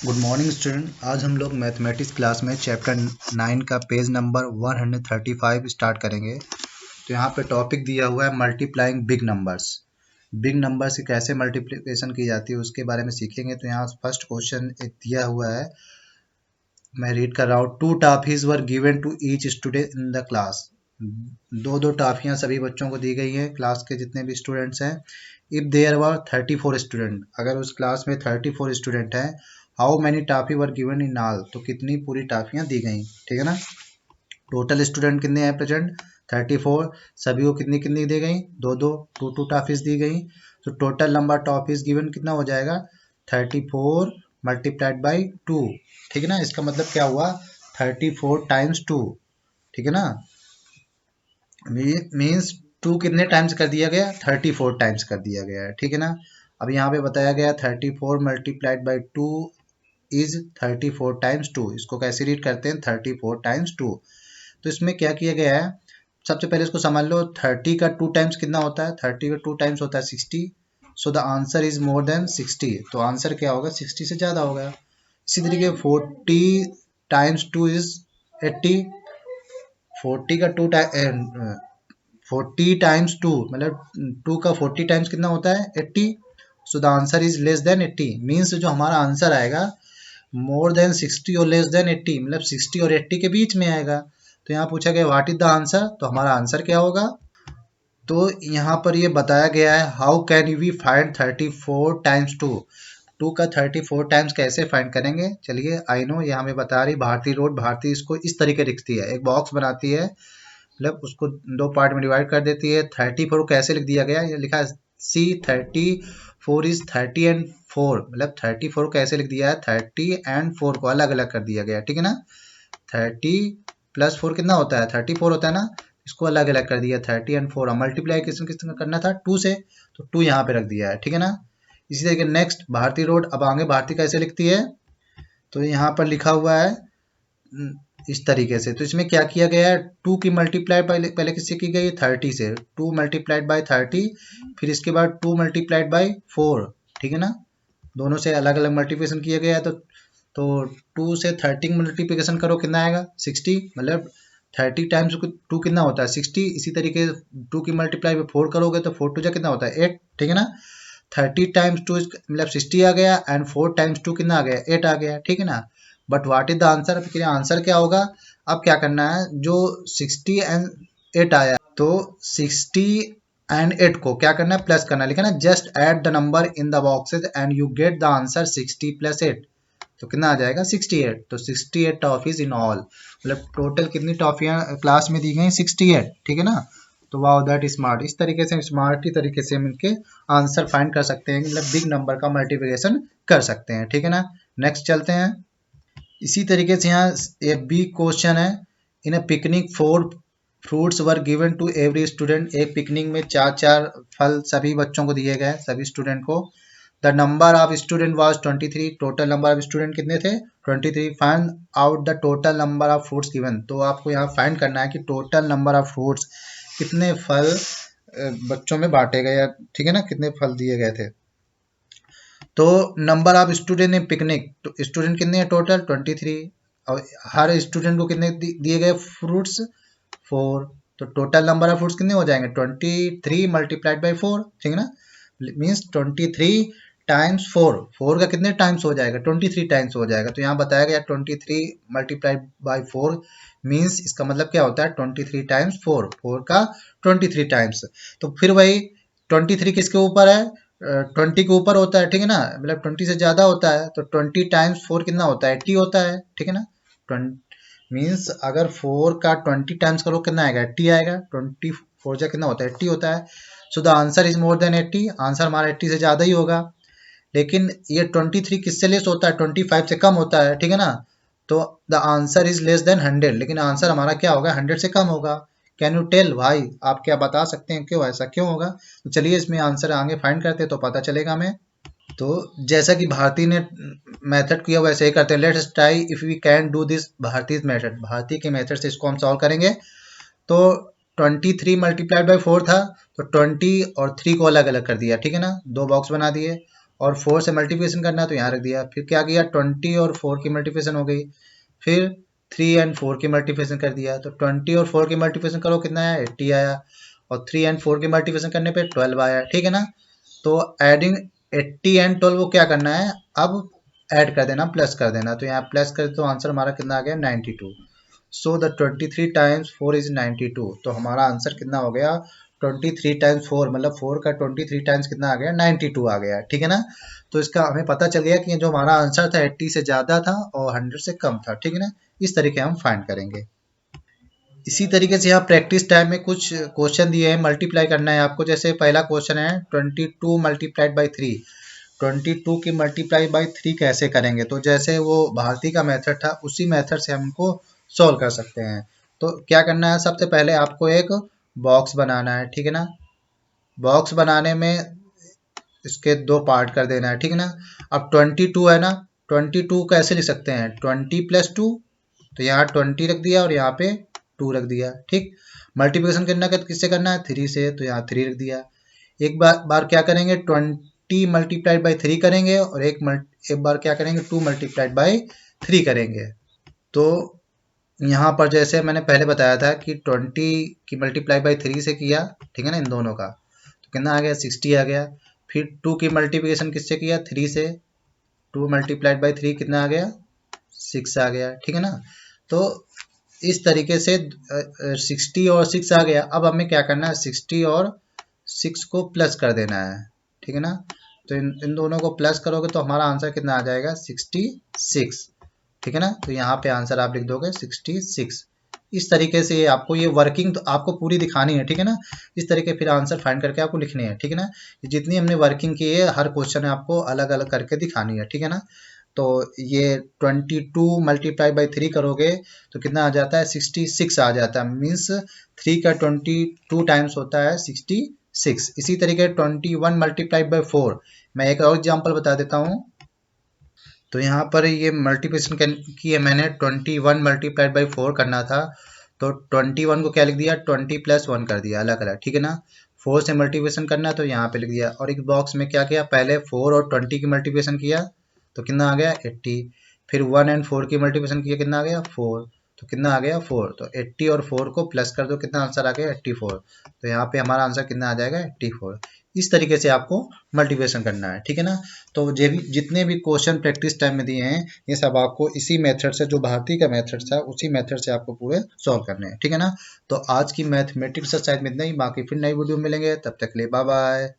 Good morning student. आज हम लोग मैथमेटिक्स क्लास में चैप्टर 9 का पेज नंबर 135 स्टार्ट करेंगे। तो यहाँ पे टॉपिक दिया हुआ है multiplying big numbers. Big number से कैसे मल्टीप्लिकेशन की जाती है उसके बारे में सीखेंगे। तो यहाँ फर्स्ट क्वेश्चन एक दिया हुआ है, मैं रीड कर रहा हूँ। 2 toffees were given to each student in the class. दो टॉफियाँ सभी बच्चों को दी गई हैं, क्लास के जितने भी स्टूडेंट्स हैं। इफ देयर वर 34 स्टूडेंट, अगर उस क्लास में 34 स्टूडेंट हैं, how many toffee were given in all, तो कितनी पूरी टॉफियाँ दी गई, ठीक है ना। टोटल स्टूडेंट कितने हैं प्रेजेंट, 34। सभी को कितनी कितनी दी गई, दो दो, टू टॉफीज दी गई। तो टोटल नंबर टॉफीज गिवन कितना हो जाएगा, 34 मल्टीप्लाइड बाई 2, ठीक है ना। इसका मतलब क्या हुआ, 34 टाइम्स 2, ठीक है ना। मीन्स 2 कितने टाइम्स कर दिया गया, 34 टाइम्स कर दिया गया है, ठीक है ना। अब यहाँ पे बताया गया 34 मल्टीप्लाइड बाई 2 इज 34 टाइम्स 2। इसको कैसे रीड करते हैं, 34 टाइम्स 2। तो इसमें क्या किया गया है, सबसे पहले इसको समझ लो। 30 का 2 टाइम्स कितना होता है, 30 का 2 टाइम्स होता है 60। So the answer is more than 60। तो आंसर क्या होगा, 60 से ज़्यादा होगा। इसी तरीके 40 टाइम्स 2 इज 80। 40 का 2 टाइम 40 टाइम्स 2 मतलब 2 का 40 टाइम्स कितना होता है, 80। So the answer is less than 80। Means जो हमारा आंसर आएगा मोर देन 60 और लेस देन 80, मतलब 60 और 80 के बीच में आएगा। तो यहाँ पूछा गया व्हाट इज द आंसर, तो हमारा आंसर क्या होगा। तो यहाँ पर ये बताया गया है how can we find 34 times 2। 2 का 34 टाइम्स कैसे फाइंड करेंगे। चलिए, आई नो, यहाँ हमें बता रही भारती रोड। भारती इसको इस तरीके लिखती है, एक बॉक्स बनाती है, मतलब उसको दो पार्ट में डिवाइड कर देती है। 34 को कैसे लिख दिया गया, ये लिखा है सी 34 इज 30 एंड 4, मतलब 34 को कैसे लिख दिया है, 30 एंड 4 को अलग अलग कर दिया गया, ठीक है ना। 30 प्लस 4 कितना होता है, 34 होता है ना। इसको अलग अलग कर दिया 30 एंड 4। मल्टीप्लाई किसने करना था, 2 से, तो 2 यहाँ पे रख दिया है, ठीक है ना। इसी तरीके नेक्स्ट भारती रोड। अब आगे भारती कैसे लिखती है, तो यहाँ पर लिखा हुआ है इस तरीके से। तो इसमें क्या किया गया है, 2 की मल्टीप्लाई पहले किससे की गई, 30 से। 2 मल्टीप्लाइड बाई 30, फिर इसके बाद 2 मल्टीप्लाइड बाई 4, ठीक है ना। दोनों से अलग अलग मल्टीप्लिकेशन किया गया है। तो 2 से 30 मल्टीप्लिकेशन करो, कितना आएगा, 60। मतलब 30 टाइम्स 2 कितना होता है, 60। इसी तरीके 2 की मल्टीप्लाई में 4 करोगे तो 4 टू जा कितना होता है, 8, ठीक है ना। 30 टाइम्स 2 मतलब 60 आ गया, एंड 4 टाइम्स 2 कितना आ गया, 8 आ गया, ठीक है ना। But what is the answer, अब आंसर क्या होगा। अब क्या करना है, जो 60 एंड 8 आया, तो 60 एंड 8 को क्या करना है, प्लस करना है, लिखा ना, just add the number in the boxes and you get the answer 60 plus 8। तो कितना आ जाएगा, 68। तो 68 टॉफीज इन ऑल, मतलब टोटल कितनी टॉफियां क्लास में दी गई, 68, ठीक है ना। तो वाओ दैट स्मार्ट। इस तरीके से स्मार्ट ही तरीके से हम इनके आंसर फाइंड कर सकते हैं, मतलब बिग नंबर का मल्टीप्लिकेशन कर सकते हैं, ठीक है ना। नेक्स्ट चलते हैं। इसी तरीके से यहाँ एक बी क्वेश्चन है, in a picnic 4 fruits were given to every student. एक पिकनिक में 4 फल सभी बच्चों को दिए गए, सभी स्टूडेंट को। The number of student was 23। Total number of student कितने थे, 23। Find out the total number of fruits given. तो आपको यहाँ फाइंड करना है कि टोटल नंबर ऑफ फ्रूट्स, कितने फल बच्चों में बांटे गए, ठीक है ना, कितने फल दिए गए थे। तो number of student in picnic, तो स्टूडेंट कितने हैं टोटल, 23। और हर स्टूडेंट को कितने दिए गए फ्रूट्स, 4। तो टोटल नंबर ऑफ फ्रूट्स कितने हो जाएंगे, 23 मल्टीप्लाइड बाई 4, ठीक है ना। मीन्स 23 टाइम्स 4, 4 का कितने टाइम्स हो जाएगा, 23 टाइम्स हो जाएगा। तो यहाँ बताया गया 23 मल्टीप्लाइड बाई 4, मीन्स इसका मतलब क्या होता है, 23 टाइम्स 4, 4 का 23 टाइम्स। तो फिर वही 23 किसके ऊपर है, 20 के ऊपर होता है, ठीक है ना, मतलब 20 से ज़्यादा होता है। तो 20 टाइम्स 4 कितना होता है, 80 होता है, ठीक है ना। 20 मीन्स अगर 4 का 20 टाइम्स करो कितना आएगा, 80 आएगा। 24 जा कितना होता है, 80 होता है। So the answer is more than 80। Answer हमारा 80 से ज़्यादा ही होगा। लेकिन ये 23 किससे लेस होता है, 25 से कम होता है, ठीक है ना। तो the answer is less than 100, लेकिन आंसर हमारा क्या होगा, 100 से कम होगा। कैन यू टेल भाई, आप क्या बता सकते हैं क्यों ऐसा क्यों होगा। तो चलिए इसमें आंसर आगे फाइंड करते हैं तो पता चलेगा हमें। तो जैसा कि भारती ने मेथड किया वैसे ही करते हैं। Let's try if we can do this Bharati method. Bharati के मेथड से इसको हम सॉल्व करेंगे। तो 23 मल्टीप्लाइड बाई 4 था, तो 20 और 3 को अलग अलग कर दिया, ठीक है ना, दो बॉक्स बना दिए। और 4 से मल्टीप्लिकेशन करना है तो यहाँ रख दिया। फिर क्या किया, 20 और 4 की मल्टीप्लिकेशन हो गई। फिर 3 एंड 4 की मल्टीप्लिकेशन कर दिया, तो 20 और 4 की मल्टीप्लिकेशन करो कितना आया, 80 आया। और 3 एंड 4 की मल्टीप्लिकेशन करने पे 12 आया, ठीक है ना। तो एडिंग 80 एंड 12 को क्या करना है, अब ऐड कर देना, प्लस कर देना। तो यहाँ प्लस कर तो आंसर हमारा कितना आ गया, 92। So the 23 times 4 is 92। तो हमारा आंसर कितना हो गया, 23 टाइम्स 4, मतलब 4 का 23 टाइम्स कितना आ गया, 92 आ गया, ठीक है ना। तो इसका हमें पता चल गया कि जो हमारा आंसर था 80 से ज़्यादा था और 100 से कम था, ठीक है ना। इस तरीके हम फाइंड करेंगे। इसी तरीके से यहाँ प्रैक्टिस टाइम में कुछ क्वेश्चन दिए हैं, मल्टीप्लाई करना है आपको। जैसे पहला क्वेश्चन है 22 मल्टीप्लाइड बाई 3। 22 की मल्टीप्लाई बाई 3 कैसे करेंगे, तो जैसे वो भारती का मेथड था उसी मेथड से हम इनको सॉल्व कर सकते हैं। तो क्या करना है, सबसे पहले आपको एक बॉक्स बनाना है, ठीक है ना। बॉक्स बनाने में इसके दो पार्ट कर देना है, ठीक है ना। अब 22 है ना, 22 कैसे लिख सकते हैं, 20 प्लस 2। तो यहाँ 20 रख दिया और यहाँ पे 2 रख दिया, ठीक। मल्टीप्लिकेशन करना है किससे करना है, 3 से, तो यहाँ 3 रख दिया। एक बार क्या करेंगे, 20 मल्टीप्लाइड बाई 3 करेंगे और एक बार क्या करेंगे, 2 मल्टीप्लाइड बाई 3 करेंगे। तो यहाँ पर जैसे मैंने पहले बताया था कि 20 की मल्टीप्लाई बाई 3 से किया, ठीक है ना, इन दोनों का, तो कितना आ गया, 60 आ गया। फिर 2 की मल्टीप्लिकेशन किससे किया, 3 से, 2 मल्टीप्लाइड बाई 3 कितना आ गया, 6 आ गया, ठीक है ना। तो इस तरीके से 60 और 6 आ गया। अब हमें क्या करना है, 60 और 6 को प्लस कर देना है, ठीक है ना। तो इन दोनों को प्लस करोगे तो हमारा आंसर कितना आ जाएगा, 66, ठीक है ना। तो यहाँ पे आंसर आप लिख दोगे 66। इस तरीके से आपको ये वर्किंग तो आपको पूरी दिखानी है, ठीक है ना। इस तरीके फिर आंसर फाइंड करके आपको लिखने हैं, ठीक है ना। जितनी हमने वर्किंग की है हर क्वेश्चन आपको अलग अलग करके दिखानी है, ठीक है ना। तो ये 22 मल्टीप्लाई बाई 3 करोगे तो कितना आ जाता है, 66 आ जाता है। मीन्स 3 का 22 टाइम्स होता है 66। इसी तरीके 21 मल्टीप्लाई बाई 4, मैं एक और एग्जाम्पल बता देता हूँ। तो यहाँ पर ये मल्टीप्लिकेशन की है मैंने, 21 मल्टीप्लाइड बाई 4 करना था। तो 21 को क्या लिख दिया, 20 प्लस 1 कर दिया अलग अलग, ठीक है ना। 4 से मल्टीप्लिकेशन करना तो यहाँ पे लिख दिया। और एक बॉक्स में क्या किया, पहले 4 और 20 की मल्टीप्लिकेशन किया तो कितना आ गया, 80। फिर 1 एंड 4 की मल्टीप्लिकेशन किया, कितना आ गया, 4। तो कितना आ गया, 4। तो 80 और 4 को प्लस कर दो, कितना आंसर आ गया, 84। तो यहाँ पे हमारा आंसर कितना आ जाएगा, 84। इस तरीके से आपको मल्टीप्लिकेशन करना है, ठीक है ना। तो ये भी जितने भी क्वेश्चन प्रैक्टिस टाइम में दिए हैं ये सब आपको इसी मेथड से, जो भारतीय का मेथड था उसी मेथड से आपको पूरे सॉल्व करने हैं, ठीक है ना। तो आज की मैथमेटिक्स एक्सरसाइज में इतना ही, बाकी फिर नई वीडियो मिलेंगे, तब तक के लिए बाय बाय।